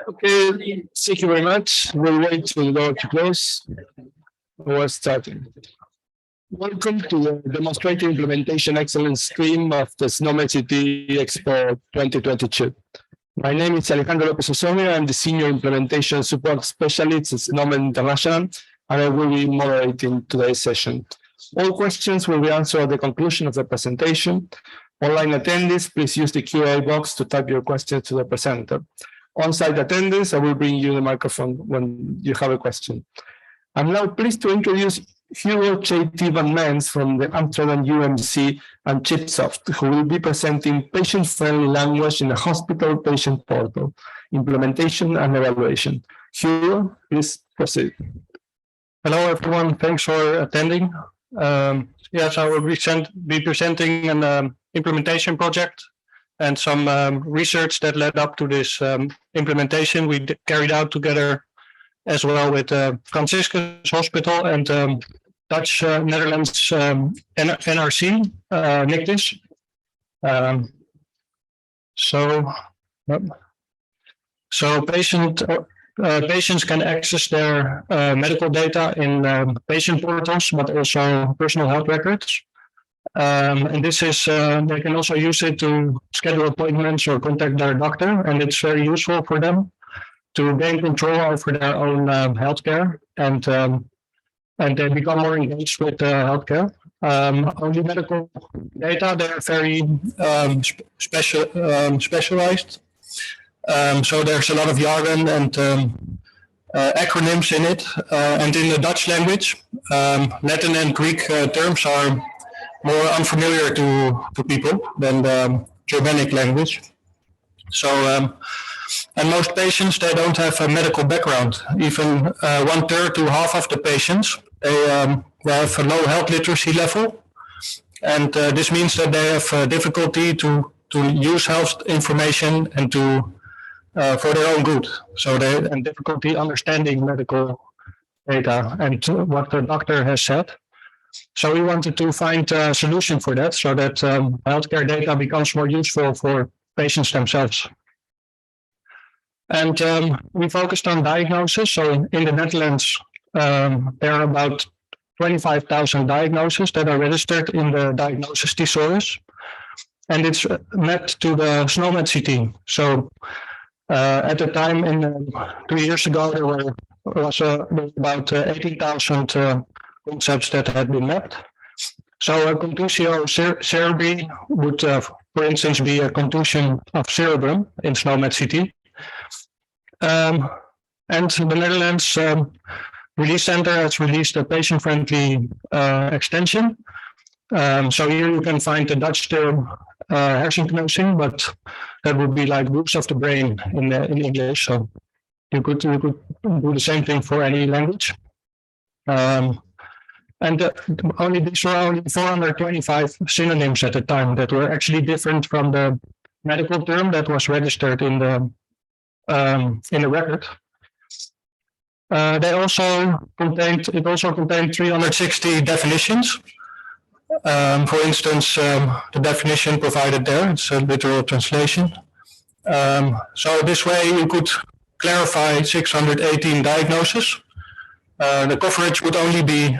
Okay, thank you very much. We'll wait till the door to close. We're starting. Welcome to the Demonstrating Implementation Excellence stream of the SNOMED CT Expo 2022. My name is Alejandro Lopez Osorio. I'm the Senior Implementation Support Specialist at SNOMED International, and I will be moderating today's session. All questions will be answered at the conclusion of the presentation. Online attendees, please use the Q&A box to type your questions to the presenter. On-site attendees, I will bring you the microphone when you have a question. I'm now pleased to introduce Hugo van Mens from the Amsterdam UMC and Chipsoft, who will be presenting patient-friendly language in the hospital patient portal, implementation and evaluation. Hugo, please proceed. Hello, everyone. Thanks for attending. Yes, I will be presenting an implementation project and some research that led up to this implementation we carried out together as well with Franciscus Hospital and Dutch Netherlands NRC, NICTIS. So patients can access their medical data in patient portals, but also personal health records. And this is, they can also use it to schedule appointments or contact their doctor, and it's very useful for them to gain control over their own healthcare, and they become more engaged with healthcare. Only medical data, they're very specialized. So there's a lot of jargon and acronyms in it, and in the Dutch language, Latin and Greek terms are more unfamiliar to people than the Germanic language. So, and most patients, they don't have a medical background. Even 1/3 to half of the patients, they have a low health literacy level. And this means that they have difficulty to use health information and for their own good. So they have difficulty understanding medical data and what the doctor has said. So we wanted to find a solution for that, so that healthcare data becomes more useful for patients themselves. And we focused on diagnosis. So in the Netherlands, there are about 25,000 diagnoses that are registered in the diagnosis thesaurus. And it's mapped to the SNOMED CT. So at the time, 2 years ago, there was about 18,000 concepts that had been mapped. So a contusio cerebri would, for instance, be a contusion of cerebrum in SNOMED CT. And the Netherlands Release Center has released a patient-friendly extension. So here you can find the Dutch term hersenkneuzing, but that would be like groups of the brain in English. So you could do the same thing for any language. And these were only 425 synonyms at the time that were actually different from the medical term that was registered in the record. It also contained 360 definitions. For instance, the definition provided there, it's a literal translation. So this way you could clarify 618 diagnoses. The coverage would only be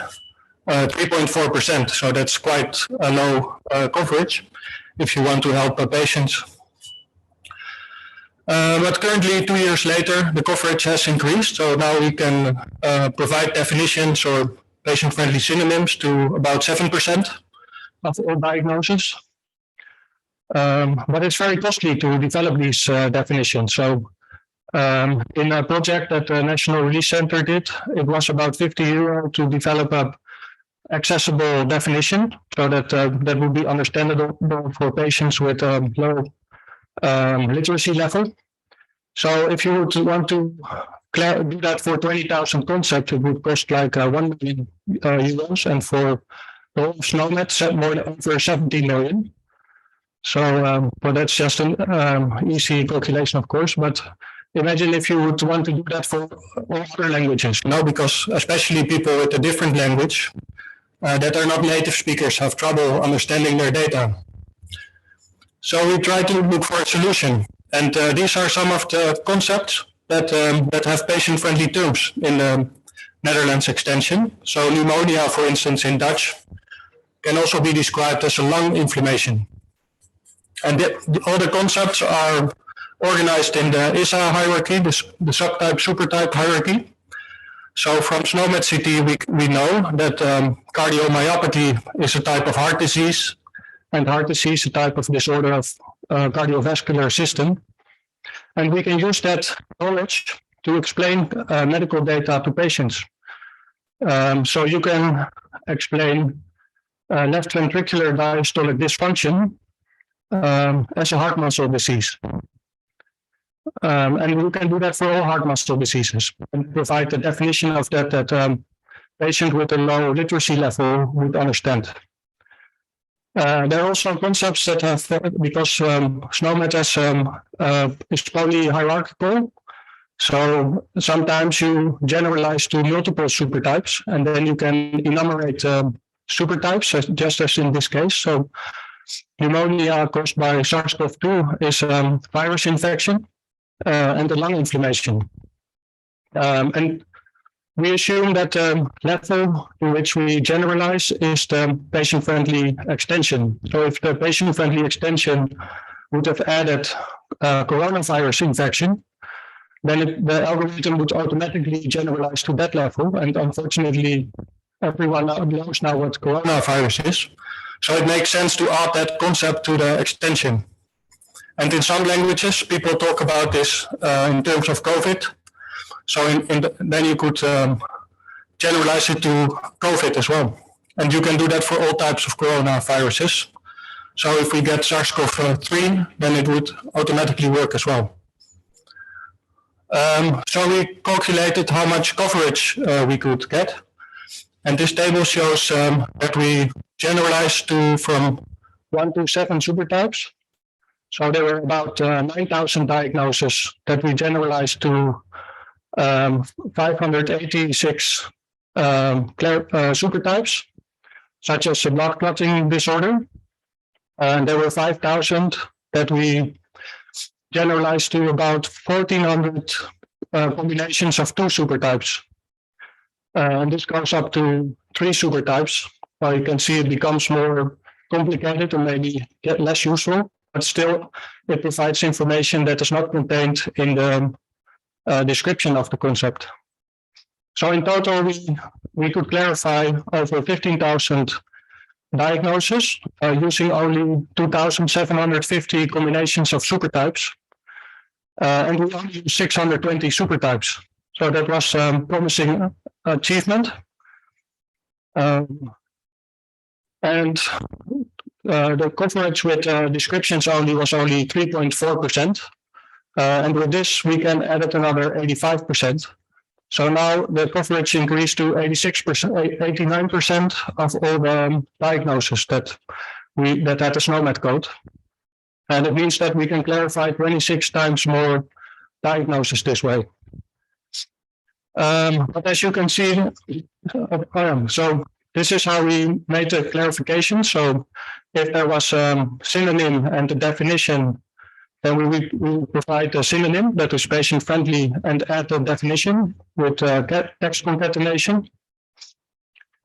3.4%, so that's quite a low coverage if you want to help patients. But currently, 2 years later, the coverage has increased, so now we can provide definitions or patient-friendly synonyms to about 7% of all diagnoses. But it's very costly to develop these definitions. So in a project that the National Release Center did, it was about €50 to develop a accessible definition, so that that would be understandable for patients with a low literacy level. So if you would want to do that for 20,000 concepts, it would cost like €1 million, and for the whole SNOMED, more than over 17 million. So well, that's just an easy calculation, of course, but imagine if you would want to do that for all other languages. No, because especially people with a different language that are not native speakers have trouble understanding their data. So we try to look for a solution. And these are some of the concepts that have patient-friendly terms in the Netherlands extension. So pneumonia, for instance, in Dutch, can also be described as a lung inflammation. And all the concepts are organized in the ISA hierarchy, the subtype, supertype hierarchy. So from SNOMED CT, we know that cardiomyopathy is a type of heart disease, and heart disease is a type of disorder of cardiovascular system. And we can use that knowledge to explain medical data to patients. So you can explain left ventricular diastolic dysfunction as a heart muscle disease. And you can do that for all heart muscle diseases and provide the definition of that patient with a low literacy level would understand. There are also concepts that have, because SNOMED is polyhierarchical, so sometimes you generalize to multiple supertypes, and then you can enumerate supertypes, just as in this case. So pneumonia caused by SARS-CoV-2 is virus infection and the lung inflammation. And we assume that the level in which we generalize is the patient-friendly extension. So if the patient-friendly extension would have added coronavirus infection, then the algorithm would automatically generalize to that level. And unfortunately, everyone knows now what coronavirus is. So it makes sense to add that concept to the extension. And in some languages, people talk about this in terms of COVID. So then you could generalize it to COVID as well. And you can do that for all types of coronaviruses. So if we get SARS-CoV-3, then it would automatically work as well. So we calculated how much coverage we could get. And this table shows that we generalized to from 1 to 7 supertypes. So there were about 9,000 diagnoses that we generalized to 586 supertypes, such as a blood clotting disorder. And there were 5,000 that we generalized to about 1,400 combinations of 2 supertypes. And this goes up to 3 supertypes. So you can see it becomes more complicated and maybe get less useful, but still it provides information that is not contained in the description of the concept. So in total, we could clarify over 15,000 diagnoses using only 2,750 combinations of supertypes. And we only used 620 supertypes. So that was a promising achievement. And the coverage with descriptions only was only 3.4%. And with this, we can add another 85%. So now the coverage increased to 86%, 89% of all the diagnoses that had a SNOMED code. And it means that we can clarify 26 times more diagnoses this way. But as you can see, so this is how we made the clarification. So if there was a synonym and a definition, then we provide a synonym that is patient-friendly and add the definition with text concatenation.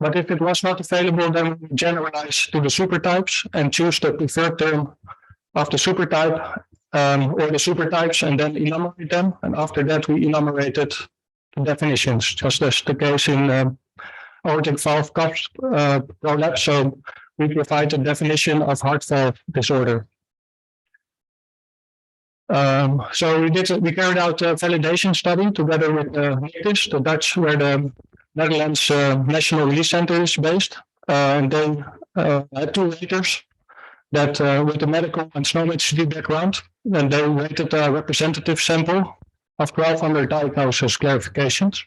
But if it was not available, then we generalize to the supertypes and choose the preferred term of the supertype or the supertypes and then enumerate them. And after that, we enumerated the definitions, just as the case in aortic valve cups prolapse. So we provide a definition of heart valve disorder. So we carried out a validation study together with NICTIS, the Dutch, where the Netherlands National Release Center is based. And they had 2 raters that with a medical and SNOMED CT background, and they rated a representative sample of 1,200 diagnosis clarifications.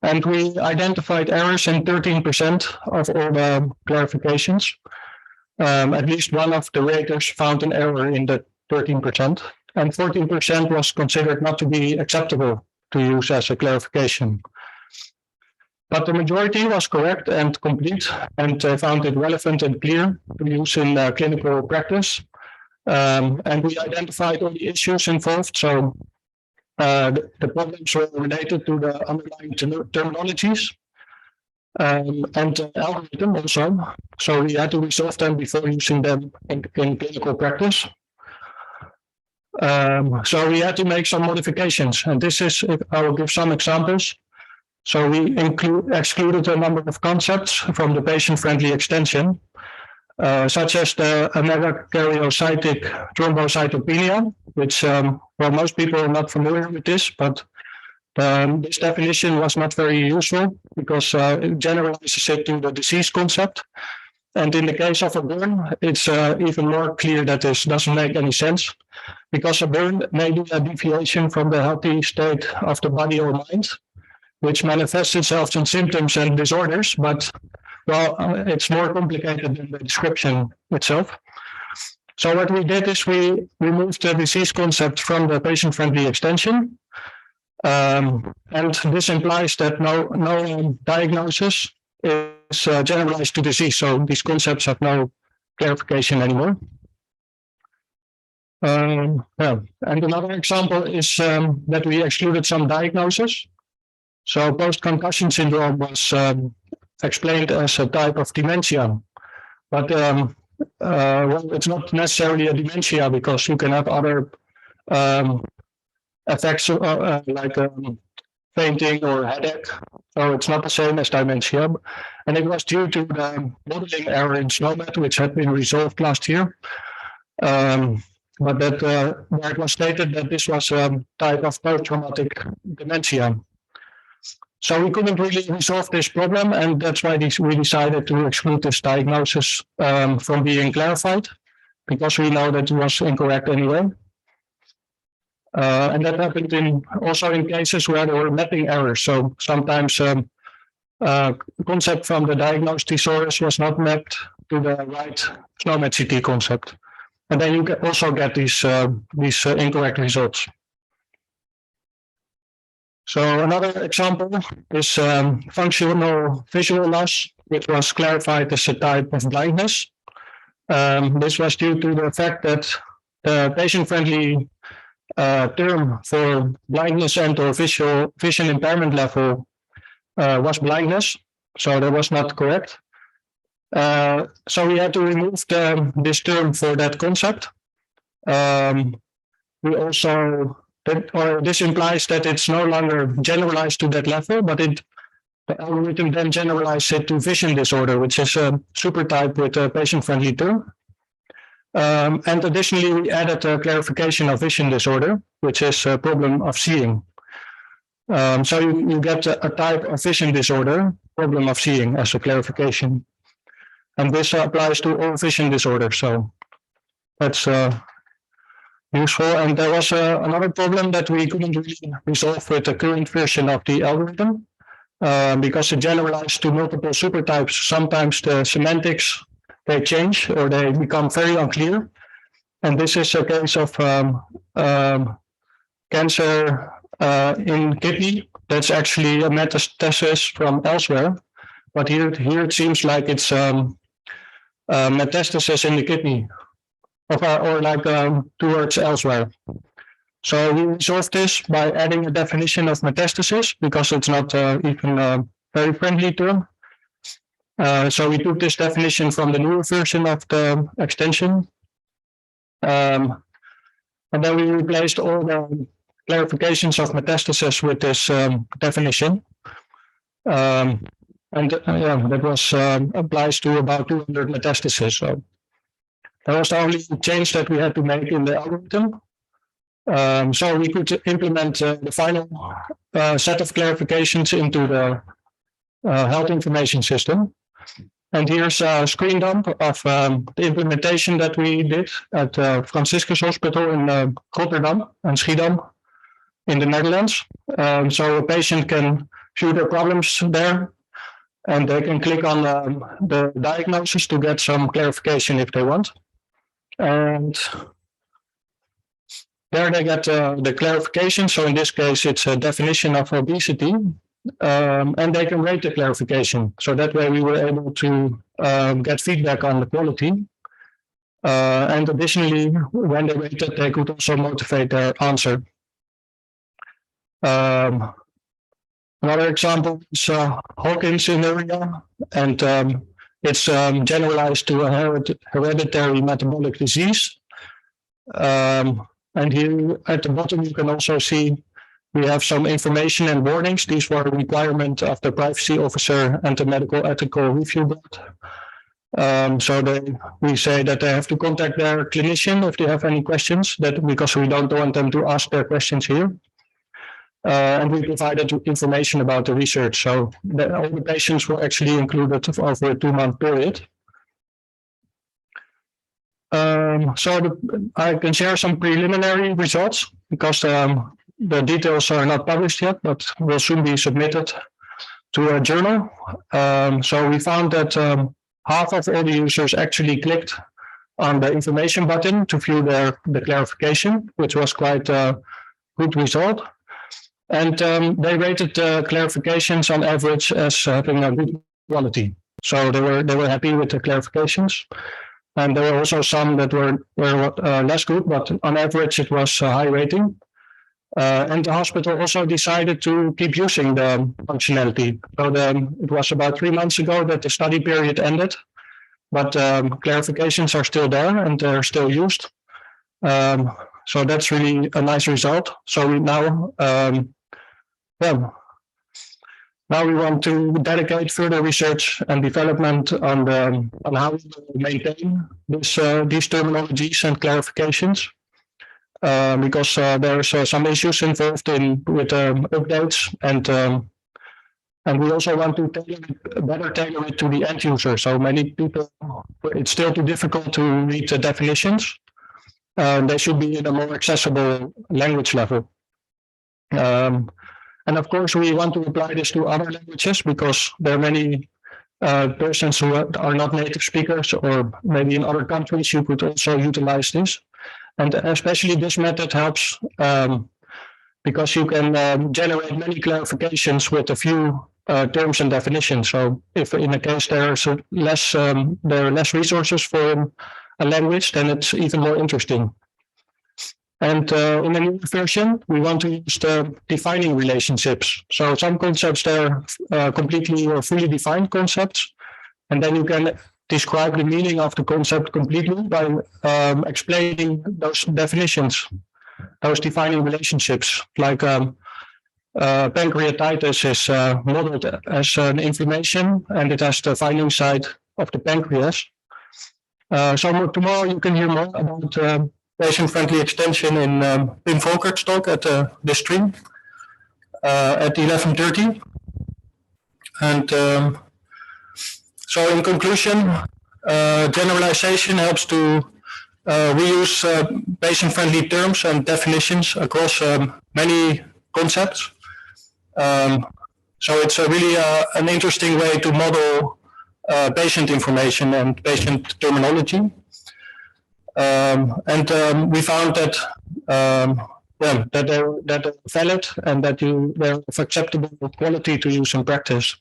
And we identified errors in 13% of all the clarifications. At least one of the raters found an error in the 13%, and 14% was considered not to be acceptable to use as a clarification. But the majority was correct and complete, and found it relevant and clear to use in clinical practice. And we identified all the issues involved. So the problems were related to the underlying terminologies and the algorithm also. So we had to resolve them before using them in clinical practice. So we had to make some modifications, and this is, I will give some examples. So we excluded a number of concepts from the patient-friendly extension, such as the megakaryocytic thrombocytopenia, which, well, most people are not familiar with this, but this definition was not very useful because it generalizes it to the disease concept. And in the case of a burn, it's even more clear that this doesn't make any sense, because a burn may be a deviation from the healthy state of the body or mind, which manifests itself in symptoms and disorders, but, well, it's more complicated than the description itself. So what we did is we removed the disease concept from the patient-friendly extension. And this implies that no diagnosis is generalized to disease. So these concepts have no clarification anymore. And another example is that we excluded some diagnoses. So post-concussion syndrome was explained as a type of dementia, but well, it's not necessarily a dementia because you can have other effects like fainting or headache. So it's not the same as dementia. And it was due to the modeling error in SNOMED, which had been resolved last year. But that where it was stated that this was a type of post-traumatic dementia. So we couldn't really resolve this problem, and that's why we decided to exclude this diagnosis from being clarified, because we know that it was incorrect anyway. And that happened also in cases where there were mapping errors. So sometimes concept from the diagnosed disorders was not mapped to the right SNOMED CT concept. And then you also get these incorrect results. So another example is functional visual loss, which was clarified as a type of blindness. This was due to the fact that the patient-friendly term for blindness and or vision impairment level was blindness, so that was not correct. So we had to remove this term for that concept. We also, this implies that it's no longer generalized to that level, but the algorithm then generalized it to vision disorder, which is a supertype with a patient-friendly term. And additionally, we added a clarification of vision disorder, which is a problem of seeing. So you get a type of vision disorder, problem of seeing, as a clarification. And this applies to all vision disorders. So that's useful. And there was another problem that we couldn't really resolve with the current version of the algorithm, because it generalized to multiple supertypes. Sometimes the semantics, they change or they become very unclear. And this is a case of cancer in kidney. That's actually a metastasis from elsewhere. But here it seems like it's metastasis in the kidney or like towards elsewhere. So we resolved this by adding a definition of metastasis because it's not even a very friendly term. So we took this definition from the newer version of the extension. And then we replaced all the clarifications of metastasis with this definition. And that was applies to about 200 metastases. So that was the only change that we had to make in the algorithm. So we could implement the final set of clarifications into the health information system. And here's a screen dump of the implementation that we did at Franciscus Hospital in Rotterdam and Schiedam in the Netherlands. So a patient can view their problems there, and they can click on the diagnosis to get some clarification if they want. And there they get the clarification. So in this case, it's a definition of obesity. And they can rate the clarification. So that way we were able to get feedback on the quality. And additionally, when they rated, they could also motivate their answer. Another example is Hawkins syndrome, and it's generalized to a hereditary metabolic disease. And here at the bottom, you can also see we have some information and warnings. These were a requirement of the privacy officer and the medical ethical review board. So we say that they have to contact their clinician if they have any questions, because we don't want them to ask their questions here. And we provided information about the research. So all the patients were actually included over a 2-month period. I can share some preliminary results because the details are not published yet, but will soon be submitted to a journal. So we found that half of all the users actually clicked on the information button to view the clarification, which was quite a good result. And they rated the clarifications on average as having a good quality. So they were happy with the clarifications. And there were also some that were less good, but on average it was a high rating. And the hospital also decided to keep using the functionality. So it was about 3 months ago that the study period ended, but clarifications are still there and they're still used. So that's really a nice result. So now we want to dedicate further research and development on how we maintain these terminologies and clarifications, because there's some issues involved with updates, and we also want to better tailor it to the end user. So many people, it's still too difficult to read the definitions. They should be in a more accessible language level. And of course, we want to apply this to other languages because there are many persons who are not native speakers, or maybe in other countries you could also utilize this. And especially this method helps because you can generate many clarifications with a few terms and definitions. So if in a case there are less resources for a language, then it's even more interesting. And in a new version, we want to use the defining relationships. So some concepts, they're completely or fully defined concepts. And then you can describe the meaning of the concept completely by explaining those definitions, those defining relationships. Like pancreatitis is modeled as an inflammation, and it has the finding site of the pancreas. So tomorrow you can hear more about patient-friendly extension in Pim Volkert's talk at the stream at 11:30. And so in conclusion, generalization helps to reuse patient-friendly terms and definitions across many concepts. So it's really an interesting way to model patient information and patient terminology. And we found that they're valid and that they're of acceptable quality to use in practice,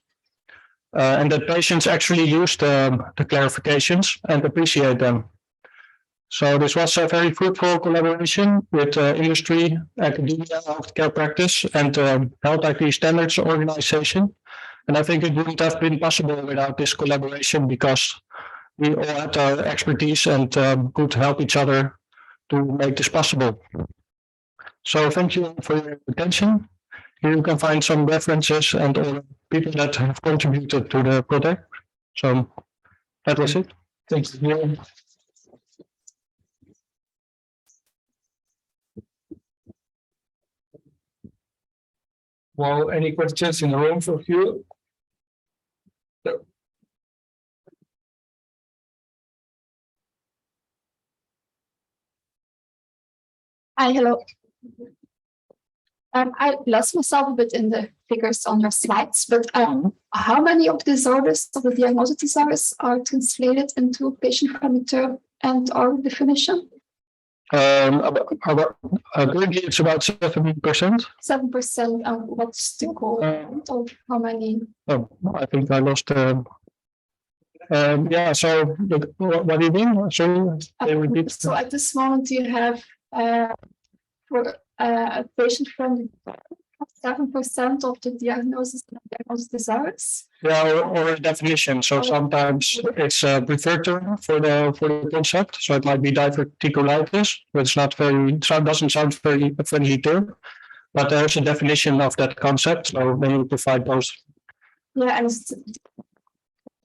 and that patients actually use the clarifications and appreciate them. So this was a very fruitful collaboration with industry, academia, healthcare practice, and Health IT Standards Organization. And I think it wouldn't have been possible without this collaboration because we all had our expertise and could help each other to make this possible. So thank you for your attention. Here you can find some references and all the people that have contributed to the project. So that was it. Thank you. Well, any questions in the room for you? No. Hi, hello. I lost myself a bit in the figures on your slides, but how many of the disorders, of the diagnostic disorders, are translated into patient-friendly term and or definition? Currently, it's about 7%. 7%. What's the goal of how many? Oh, I think I lost. Yeah, so what do you mean? So they repeat. So at this moment, you have for a patient-friendly 7% of the diagnosis disorders. Yeah, or a definition. So sometimes it's a preferred term for the concept. So it might be diverticulitis, but it's not very. It doesn't sound very friendly term. But there's a definition of that concept. So then you provide those. Yeah, and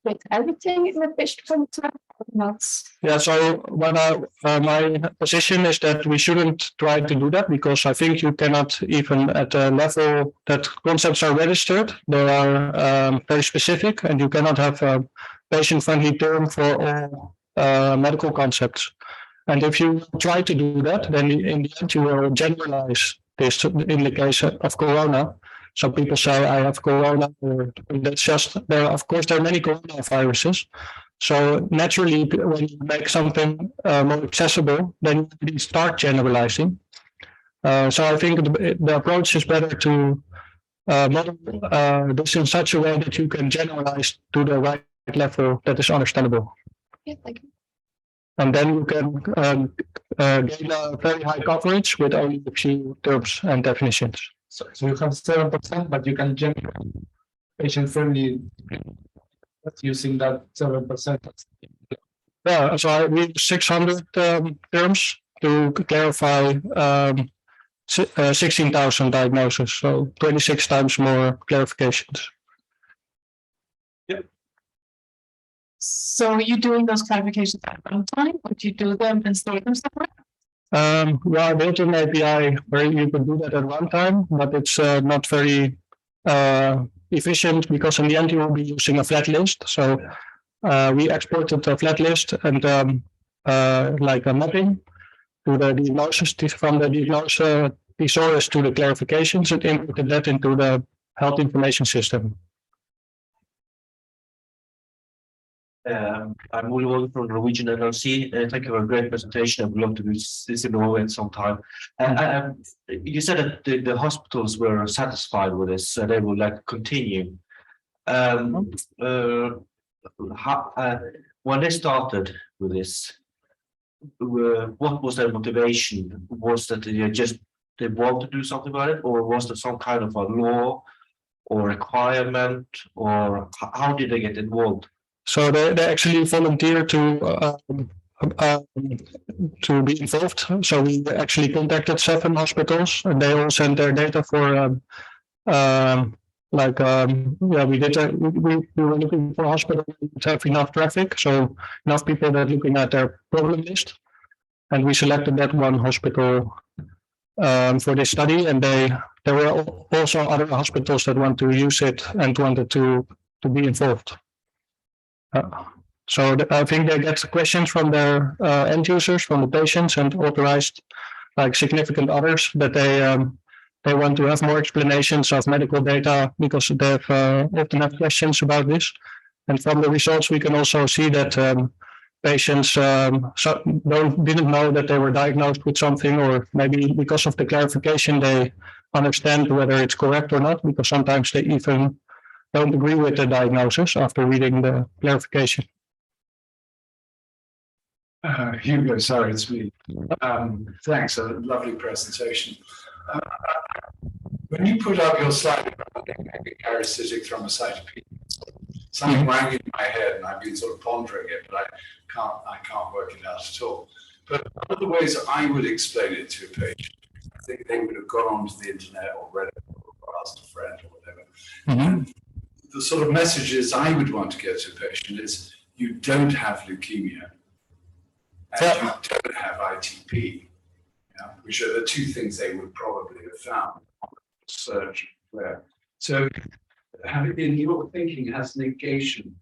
with everything in the patient-friendly term or not? Yeah, so when my position is that we shouldn't try to do that because I think you cannot even at the level that concepts are registered, they are very specific and you cannot have a patient-friendly term for all medical concepts. And if you try to do that, then in the end you will generalize this in the case of corona. So people say I have corona, or that's just there. Of course, there are many coronaviruses. So naturally, when you make something more accessible, then you start generalizing. So I think the approach is better to model this in such a way that you can generalize to the right level that is understandable. Yeah, thank you. And then you can gain a very high coverage with only a few terms and definitions. So you have 7%, but you can generate patient-friendly using that 7%. Yeah, so we use 600 terms to clarify 16,000 diagnoses, so 26 times more clarifications. So you're doing those clarifications at runtime, or do you do them and store them somewhere? Yeah, I built an API where you can do that at runtime, but it's not very efficient because in the end you will be using a flat list. So we exported a flat list and like a mapping to the diagnosis from the diagnosis disorders to the clarifications and inputted that into the health information system. I'm Hugo from Norwegian NLC. Thank you for a great presentation. I would love to do this in Norway at some time. You said that the hospitals were satisfied with this, so they would like to continue. When they started with this, what was their motivation? Was that they want to do something about it, or was there some kind of a law or requirement, or how did they get involved? So they actually volunteer to be involved. So we actually contacted 7 hospitals, and they all sent their data for we did. We were looking for hospitals that have enough traffic, so enough people that are looking at their problem list, and we selected that one hospital for this study. And there were also other hospitals that want to use it and wanted to be involved. So I think they get questions from their end users, from the patients, and authorized like significant others that they want to have more explanations of medical data because they often have questions about this. And from the results, we can also see that patients didn't know that they were diagnosed with something, or maybe because of the clarification, they understand whether it's correct or not, because sometimes they even don't agree with the diagnosis after reading the clarification. Hugo, sorry, it's me. Thanks, a lovely presentation. When you put up your slide about parasitic thrombocytopenia, something rang in my head, and I've been sort of pondering it, but I can't work it out at all. But one of the ways I would explain it to a patient, I think they would have gone onto the internet or read it or asked a friend or whatever. Mm-hmm. The sort of messages I would want to get to a patient is you don't have leukemia and you don't have ITP, which are the 2 things they would probably have found search there. So in your thinking, has negation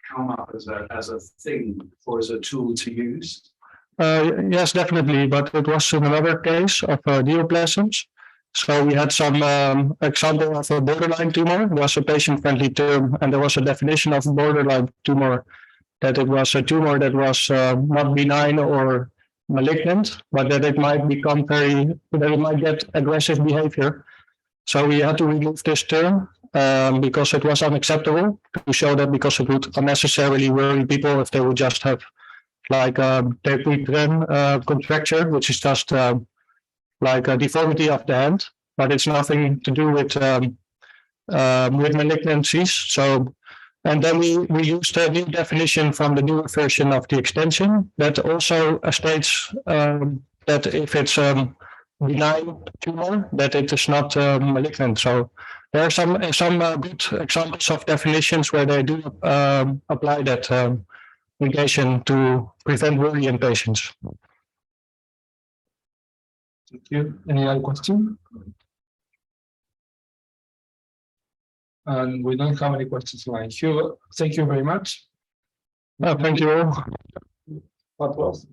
come up as a thing or as a tool to use? Yes, definitely, but it was in another case of neoplasms. So we had some example of a borderline tumor. It was a patient-friendly term, and there was a definition of borderline tumor, that it was a tumor that was not benign or malignant, but that it might become that it might get aggressive behavior. So we had to remove this term, because it was unacceptable to show that, because it would unnecessarily worry people if they would just have like their contracture, which is just like a deformity of the hand, but it's nothing to do with malignancies. So, and then we used a new definition from the newer version of the extension that also states that if it's benign tumor, that it is not malignant. So there are some good examples of definitions where they do apply that negation to prevent worry in patients. Thank you. Any other question? And we don't have any questions like Hugo. Thank you very much. Thank you all. What was?